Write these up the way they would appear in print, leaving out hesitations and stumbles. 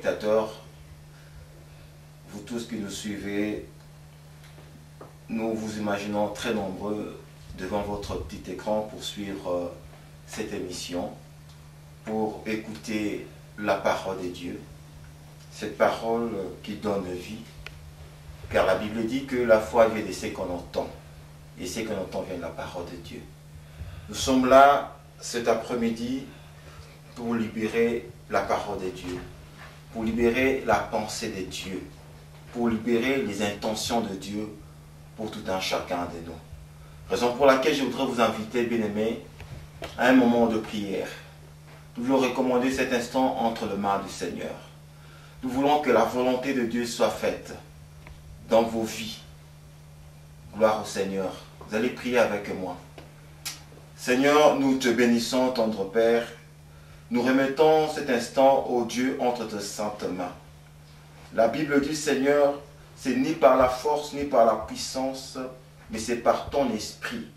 téléspectateurs, vous tous qui nous suivez, nous vous imaginons très nombreux devant votre petit écran pour suivre cette émission, pour écouter la parole de Dieu, cette parole qui donne vie, car la Bible dit que la foi vient de ce qu'on entend, et ce qu'on entend vient de la parole de Dieu. Nous sommes là cet après-midi pour libérer la parole de Dieu, pour libérer la pensée de Dieu, pour libérer les intentions de Dieu pour tout un chacun de nous. Raison pour laquelle je voudrais vous inviter, bien-aimés, à un moment de prière. Nous voulons recommander cet instant entre les mains du Seigneur. Nous voulons que la volonté de Dieu soit faite dans vos vies. Gloire au Seigneur. Vous allez prier avec moi. Seigneur, nous te bénissons, tendre Père. Nous remettons cet instant, ô Dieu, entre tes saintes mains. La Bible dit, Seigneur, c'est ni par la force, ni par la puissance, mais c'est par ton esprit.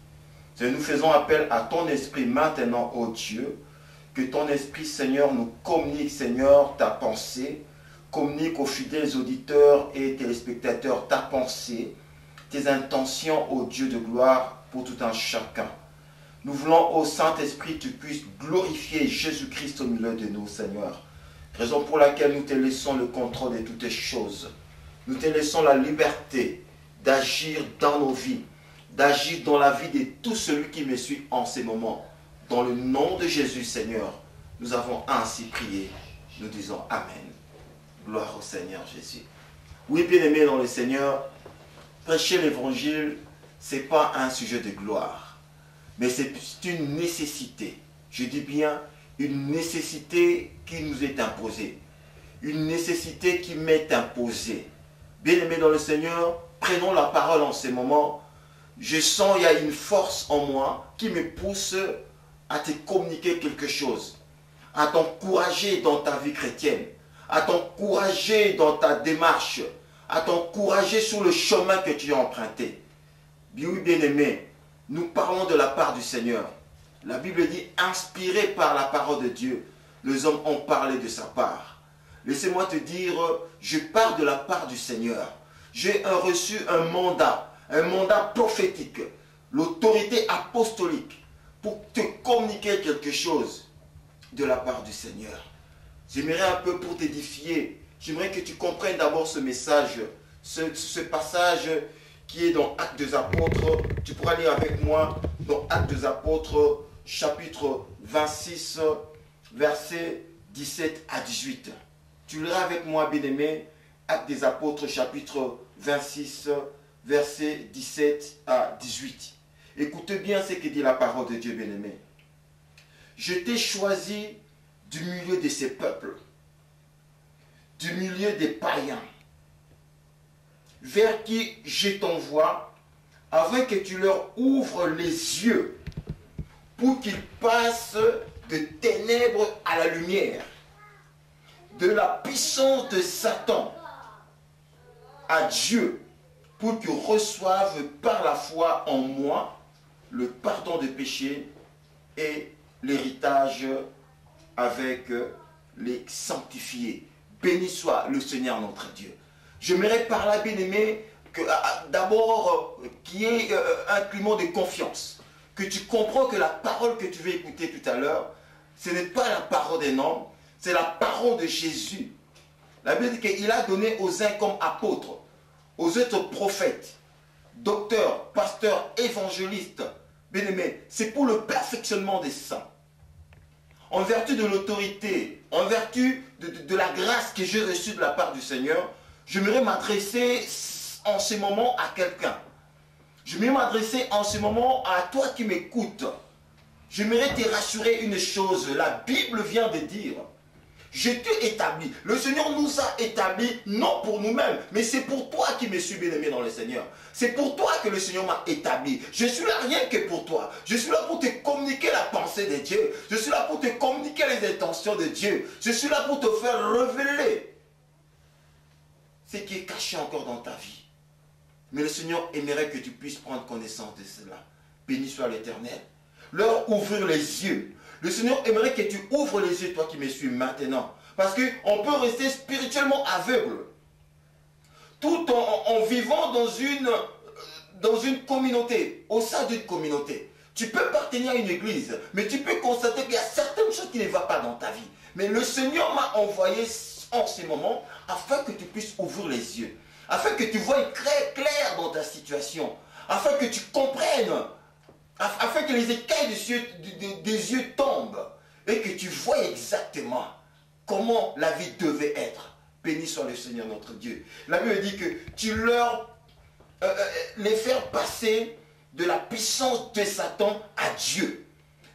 Nous faisons appel à ton esprit maintenant, ô Dieu, que ton esprit, Seigneur, nous communique, Seigneur, ta pensée, communique aux fidèles auditeurs et téléspectateurs ta pensée, tes intentions, ô Dieu de gloire, pour tout un chacun. Nous voulons, ô Saint-Esprit, que tu puisses glorifier Jésus-Christ au milieu de nous, Seigneur. Raison pour laquelle nous te laissons le contrôle de toutes les choses. Nous te laissons la liberté d'agir dans nos vies, d'agir dans la vie de tout celui qui me suit en ces moments. Dans le nom de Jésus, Seigneur, nous avons ainsi prié. Nous disons Amen. Gloire au Seigneur Jésus. Oui, bien-aimés dans le Seigneur, prêcher l'évangile, ce n'est pas un sujet de gloire, mais c'est une nécessité. Je dis bien une nécessité qui nous est imposée. Une nécessité qui m'est imposée. Bien-aimés dans le Seigneur, prenons la parole en ces moments. Je sens qu'il y a une force en moi qui me pousse à te communiquer quelque chose, à t'encourager dans ta vie chrétienne, à t'encourager dans ta démarche, à t'encourager sur le chemin que tu as emprunté. Oui, bien-aimé, nous parlons de la part du Seigneur. La Bible dit, inspiré par la parole de Dieu, les hommes ont parlé de sa part. Laissez-moi te dire, je pars de la part du Seigneur. J'ai reçu un mandat prophétique, l'autorité apostolique, pour te communiquer quelque chose de la part du Seigneur. J'aimerais un peu pour t'édifier, j'aimerais que tu comprennes d'abord ce message, ce passage qui est dans Actes des Apôtres. Tu pourras lire avec moi dans Actes des Apôtres, chapitre 26, versets 17 à 18. Tu liras avec moi, bien-aimé, Actes des Apôtres, chapitre 26, versets 17 à 18. Écoutez bien ce que dit la parole de Dieu, bien-aimé. Je t'ai choisi du milieu de ces peuples, du milieu des païens, vers qui je t'envoie, afin que tu leur ouvres les yeux, pour qu'ils passent de ténèbres à la lumière, de la puissance de Satan à Dieu, pour qu'ils reçoivent par la foi en moi le pardon des péchés et l'héritage avec les sanctifiés. Béni soit le Seigneur notre Dieu. J'aimerais par là, bien-aimé, que d'abord qu'il y ait un climat de confiance, que tu comprends que la parole que tu veux écouter tout à l'heure, ce n'est pas la parole des hommes, c'est la parole de Jésus. La Bible dit qu'il a donné aux uns comme apôtres, aux autres prophètes, docteurs, pasteurs, évangélistes. Bien-aimés, c'est pour le perfectionnement des saints. En vertu de l'autorité, en vertu de la grâce que j'ai reçue de la part du Seigneur, j'aimerais m'adresser en ce moment à quelqu'un. J'aimerais m'adresser en ce moment à toi qui m'écoutes. J'aimerais te rassurer une chose. La Bible vient de dire, je t'ai établi. Le Seigneur nous a établis, non pour nous-mêmes, mais c'est pour toi qui me suis bien-aimé dans le Seigneur. C'est pour toi que le Seigneur m'a établi. Je suis là rien que pour toi. Je suis là pour te communiquer la pensée de Dieu. Je suis là pour te communiquer les intentions de Dieu. Je suis là pour te faire révéler ce qui est caché encore dans ta vie. Mais le Seigneur aimerait que tu puisses prendre connaissance de cela. Béni soit l'Éternel. Leur ouvrir les yeux. Le Seigneur aimerait que tu ouvres les yeux, toi qui me suis maintenant. Parce qu'on peut rester spirituellement aveugle, tout en vivant dans une communauté, au sein d'une communauté. Tu peux appartenir à une église, mais tu peux constater qu'il y a certaines choses qui ne vont pas dans ta vie. Mais le Seigneur m'a envoyé en ces moments afin que tu puisses ouvrir les yeux, afin que tu voies très clair dans ta situation, afin que tu comprennes, afin que les écailles des yeux tombent et que tu vois exactement comment la vie devait être. Béni soit le Seigneur notre Dieu. La Bible dit que tu les faire passer de la puissance de Satan à Dieu.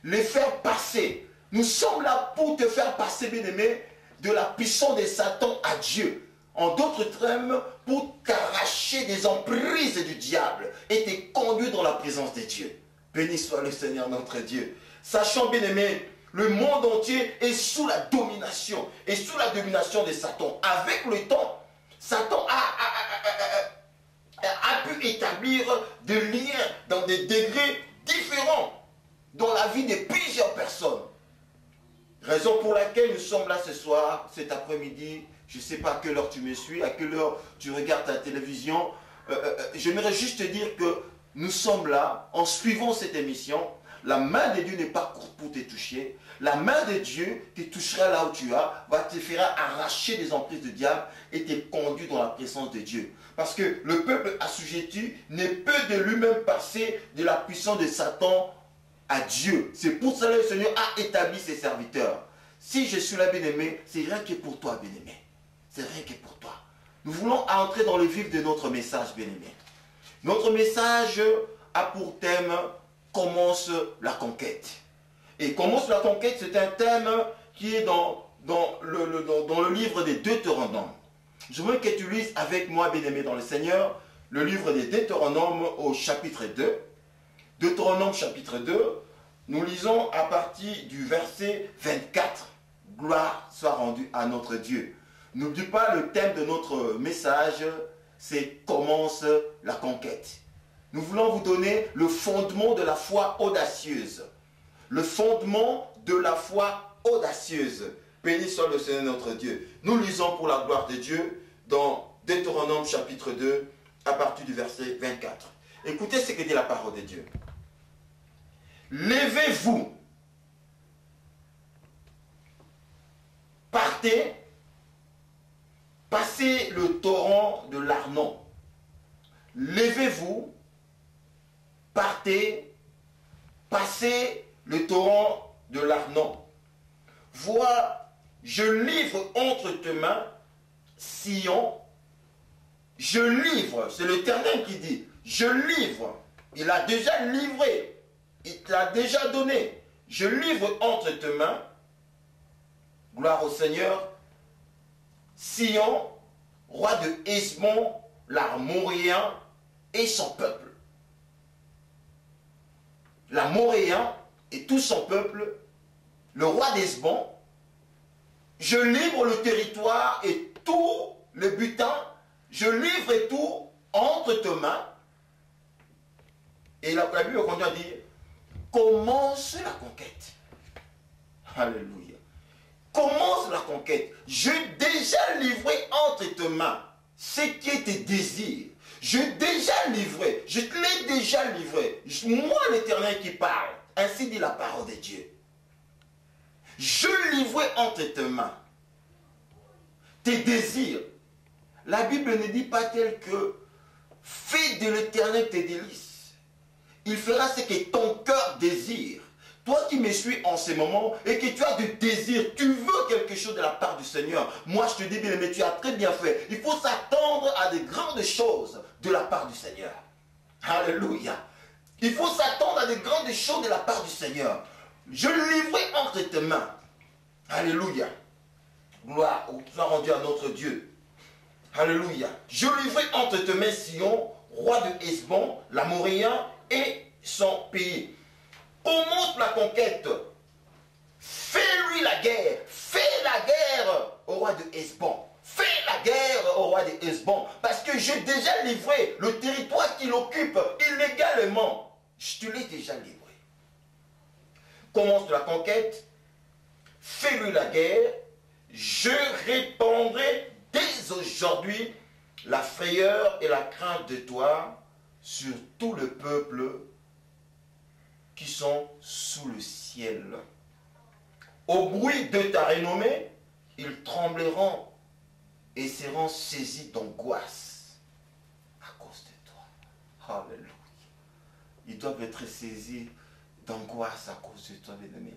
Les faire passer. Nous sommes là pour te faire passer, bien-aimé, de la puissance de Satan à Dieu. En d'autres termes, pour t'arracher des emprises du diable et te conduire dans la présence de Dieu. Béni soit le Seigneur notre Dieu. Sachant, bien-aimé, le monde entier est sous la domination et sous la domination de Satan. Avec le temps, Satan a pu établir des liens dans des degrés différents dans la vie de plusieurs personnes. Raison pour laquelle nous sommes là ce soir, cet après-midi. Je ne sais pas à quelle heure tu me suis, à quelle heure tu regardes ta télévision. J'aimerais juste te dire que nous sommes là en suivant cette émission. La main de Dieu n'est pas courte pour te toucher. La main de Dieu te touchera là où tu es, va te faire arracher des emprises du diable et te conduire dans la présence de Dieu. Parce que le peuple assujetti ne peut de lui-même passer de la puissance de Satan à Dieu. C'est pour cela que le Seigneur a établi ses serviteurs. Si je suis là, bien-aimé, c'est rien que pour toi, bien-aimé. C'est rien que pour toi. Nous voulons entrer dans le vif de notre message, bien-aimé. Notre message a pour thème « Commence la conquête ». Et « Commence la conquête », c'est un thème qui est dans le livre des Deutéronomes. Je veux que tu lises avec moi, bien-aimé dans le Seigneur, le livre des Deutéronomes au chapitre 2. Deutéronome chapitre 2, nous lisons à partir du verset 24. Gloire soit rendue à notre Dieu. N'oublie pas le thème de notre message, c'est « Commence la conquête ». Nous voulons vous donner le fondement de la foi audacieuse. Le fondement de la foi audacieuse. Béni soit le Seigneur notre Dieu. Nous lisons pour la gloire de Dieu dans Deutéronome chapitre 2 à partir du verset 24. Écoutez ce que dit la parole de Dieu. Levez-vous, partez, passez le torrent de l'Arnon. Levez-vous, partez, passez le torrent de l'Arnon. Vois, je livre entre tes mains Sion. Je livre, c'est l'Éternel qui dit, je livre. Il a déjà livré. Il te l'a déjà donné. Je livre entre tes mains, gloire au Seigneur, Sion, roi de Hesbon, l'Amoréen et son peuple. L'Amoréen et tout son peuple, le roi d'Hesbon, je livre le territoire et tout le butin, je livre tout entre tes mains. Et la Bible continue à dire, commence la conquête. Alléluia. Commence la conquête. J'ai déjà livré entre tes mains ce qui est tes désirs. J'ai déjà livré. Je te l'ai déjà livré. Moi, l'Éternel qui parle. Ainsi dit la parole de Dieu. Je livrai entre tes mains tes désirs. La Bible ne dit pas tel que fais de l'Éternel tes délices. Il fera ce que ton cœur désire. Toi qui me suis en ce moment et que tu as du désir, tu veux quelque chose de la part du Seigneur. Moi, je te dis bien, mais tu as très bien fait. Il faut s'attendre à de grandes choses de la part du Seigneur. Alléluia. Il faut s'attendre à de grandes choses de la part du Seigneur. Je le livrai entre tes mains. Alléluia. Gloire soit rendue à notre Dieu. Alléluia. Je livrai entre tes mains Sion, roi de Hesbon, l'Amoréen et son pays. Commence la conquête. Fais-lui la guerre. Fais la guerre au roi de Hesbon. Fais la guerre au roi de Hesbon. Parce que j'ai déjà livré le territoire qu'il occupe illégalement. Je te l'ai déjà livré. Commence la conquête. Fais-lui la guerre. je répandrai dès aujourd'hui la frayeur et la crainte de toi sur tout le peuple qui sont sous le ciel. Au bruit de ta renommée, ils trembleront et seront saisis d'angoisse à cause de toi. Alléluia. Ils doivent être saisis d'angoisse à cause de toi, bien-aimé.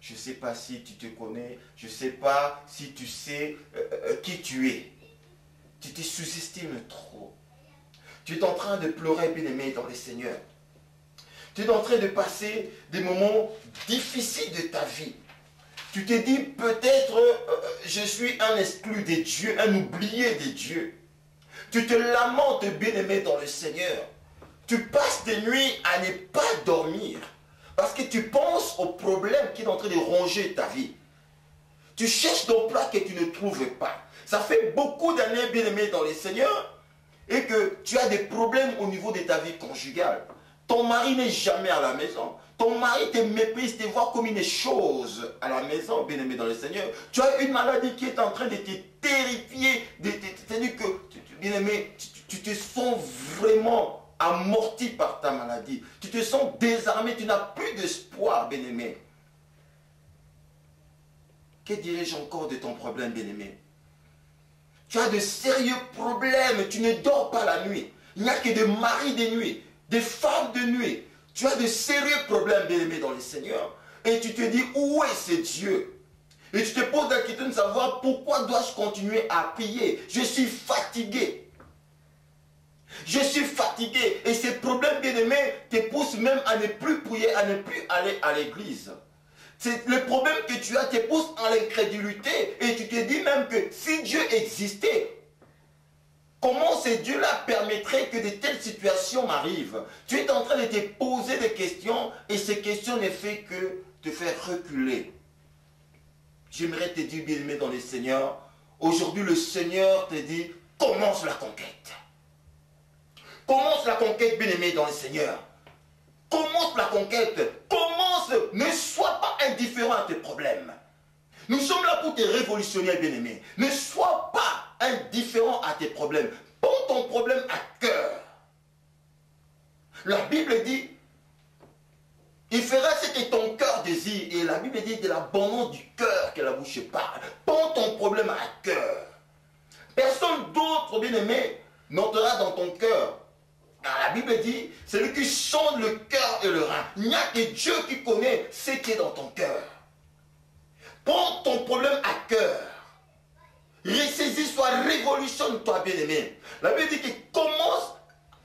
Je ne sais pas si tu te connais, je ne sais pas si tu sais qui tu es. Tu te sous-estimes trop. Tu es en train de pleurer, bien-aimé, dans le Seigneur. Tu es en train de passer des moments difficiles de ta vie. Tu te dis peut-être je suis un exclu de Dieu, un oublié de Dieu. Tu te lamentes, bien-aimé, dans le Seigneur. Tu passes des nuits à ne pas dormir. Parce que tu penses au problème qui est en train de ronger ta vie. Tu cherches d'emploi que tu ne trouves pas. Ça fait beaucoup d'années, bien-aimé, dans le Seigneur, et que tu as des problèmes au niveau de ta vie conjugale. Ton mari n'est jamais à la maison. Ton mari te méprise, te voit comme une chose à la maison, bien-aimé dans le Seigneur. Tu as une maladie qui est en train de te terrifier. C'est-à-dire que, bien-aimé, tu te sens vraiment amorti par ta maladie. Tu te sens désarmé, tu n'as plus d'espoir, bien-aimé. Que dirais-je encore de ton problème, bien-aimé? Tu as de sérieux problèmes, tu ne dors pas la nuit. Il n'y a que des maris de nuit, des femmes de nuit. Tu as de sérieux problèmes, bien-aimé, dans le Seigneur. Et tu te dis, où est ce Dieu? Et tu te poses la question de savoir, pourquoi dois-je continuer à prier? Je suis fatigué. Je suis fatigué. Et ces problèmes, bien-aimés, te poussent même à ne plus prier, à ne plus aller à l'église. C'est le problème que tu as te pousse à l'incrédulité. Et tu te dis même que si Dieu existait, comment ce Dieu-là permettrait que de telles situations m'arrivent? Tu es en train de te poser des questions et ces questions ne font que te faire reculer. J'aimerais te dire, bien-aimé dans le Seigneur, aujourd'hui le Seigneur te dit, commence la conquête. Commence la conquête, bien-aimé dans le Seigneur. Commence la conquête. Commence. Ne sois pas indifférent à tes problèmes. Nous sommes là pour te révolutionner, bien-aimé. Ne sois pas indifférent à tes problèmes. Prends ton problème à cœur. La Bible dit, il fera ce que ton cœur désire. Et la Bible dit, de l'abondance du cœur que la bouche parle. Prends ton problème à cœur. Personne d'autre, bien-aimé, n'entrera dans ton cœur. Car la Bible dit, c'est lui qui sonde le cœur et le rein. Il n'y a que Dieu qui connaît ce qui est dans ton cœur. Prends ton problème à cœur. Ressaisis-toi, révolutionne-toi, bien-aimé. La Bible dit que commence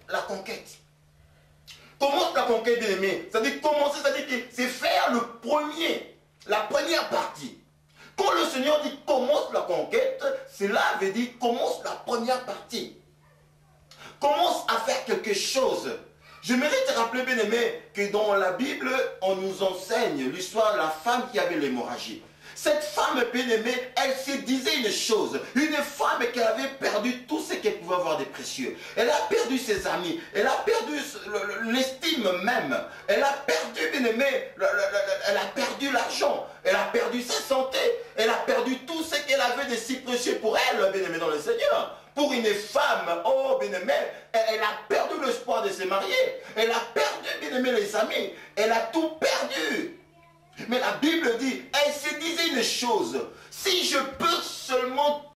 la conquête. Commence la conquête, bien-aimé. C'est-à-dire commencer, c'est-à-dire que c'est faire la première partie. Quand le Seigneur dit commence la conquête, cela veut dire commence la première partie. Commence à faire quelque chose. J'aimerais te rappeler, bien-aimé, que dans la Bible, on nous enseigne l'histoire de la femme qui avait l'hémorragie. Cette femme, bien-aimée, elle se disait une chose. Une femme qui avait perdu tout ce qu'elle pouvait avoir de précieux. Elle a perdu ses amis. Elle a perdu l'estime même. Elle a perdu, bien-aimé, elle a perdu l'argent. Elle a perdu sa santé. Elle a perdu tout ce qu'elle avait de si précieux pour elle, bien-aimé, dans le Seigneur. Pour une femme, oh bien-aimé, elle a perdu l'espoir de se marier. Elle a perdu, bien-aimé, les amis. Elle a tout perdu. Mais la Bible dit, elle se disait une chose. Si je peux seulement